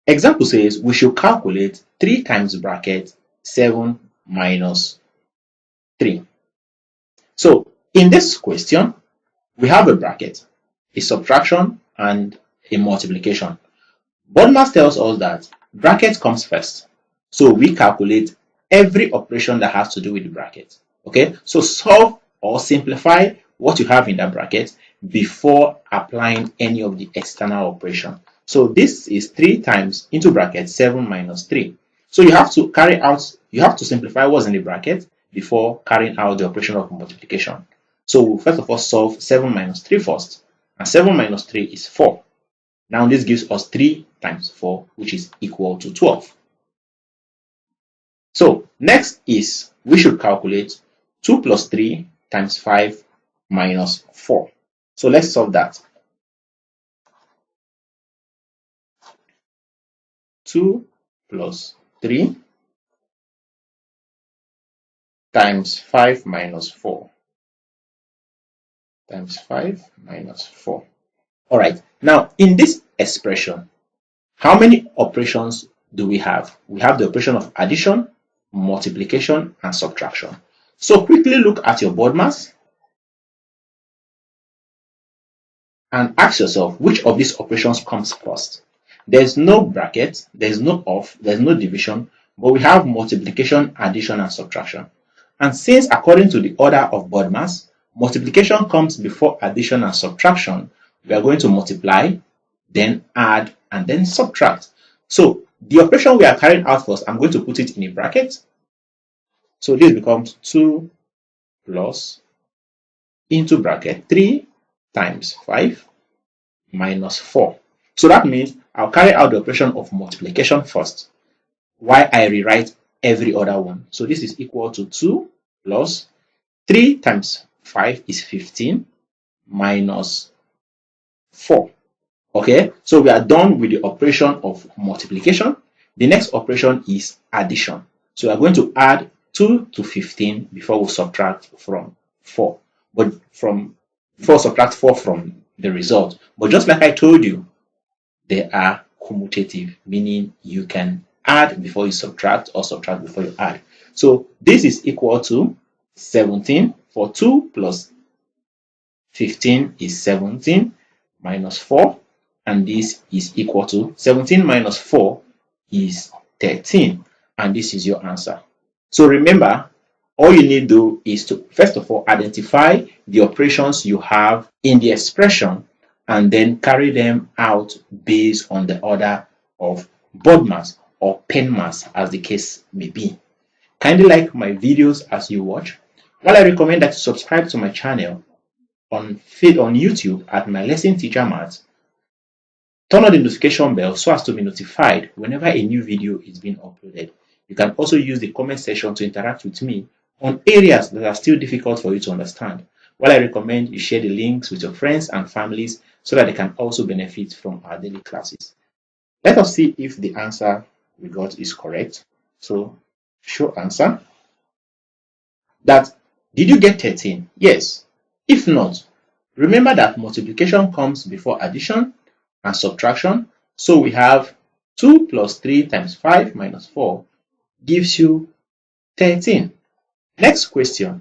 Example says we should calculate 3 times bracket 7 minus 3. So in this question, we have a bracket, a subtraction, and a multiplication. BODMAS tells us that bracket comes first. So we calculate every operation that has to do with the bracket. Okay, so solve or simplify what you have in that bracket before applying any of the external operation. So this is 3 times into bracket 7 minus 3. So you have to simplify what's in the bracket before carrying out the operation of multiplication. So we'll first of all solve 7 minus 3 first. And 7 minus 3 is 4. Now this gives us 3 times 4, which is equal to 12. So next is we should calculate 2 plus 3 times 5 minus 4. So let's solve that. 2 plus 3 times 5 minus 4 times 5 minus 4. All right. Now, in this expression, how many operations do we have? We have the operation of addition, multiplication, and subtraction. So quickly look at your BODMAS and ask yourself which of these operations comes first. There's no bracket, there's no off, there's no division, but we have multiplication, addition, and subtraction. And since according to the order of BODMAS, multiplication comes before addition and subtraction, we are going to multiply, then add, and then subtract. So the operation we are carrying out first, I'm going to put it in a bracket. So this becomes 2 plus into bracket 3 times 5 minus 4. So that means I'll carry out the operation of multiplication first, while I rewrite every other one. So this is equal to 2 plus 3 times 5 is 15 minus 4. Okay, so we are done with the operation of multiplication. The next operation is addition. So we are going to add 2 to 15 before we subtract from 4. But before subtract 4 from the result. But just like I told you, they are commutative, meaning you can add before you subtract or subtract before you add. So this is equal to 17. For 2 plus 15 is 17 minus 4. And this is equal to 17 minus 4 is 13. And this is your answer. So remember, all you need to do is to first of all identify the operations you have in the expression and then carry them out based on the order of BODMAS or PEMDAS as the case may be. Kindly like my videos as you watch. While I recommend that you subscribe to my channel on YouTube at my lesson teacher Maths, turn on the notification bell so as to be notified whenever a new video is being uploaded. You can also use the comment section to interact with me on areas that are still difficult for you to understand. While I recommend you share the links with your friends and families so that they can also benefit from our daily classes. Let us see if the answer we got is correct. So, show answer. Did you get 13? Yes. If not, remember that multiplication comes before addition and subtraction. So we have 2 plus 3 times 5 minus 4 gives you 13. Next question.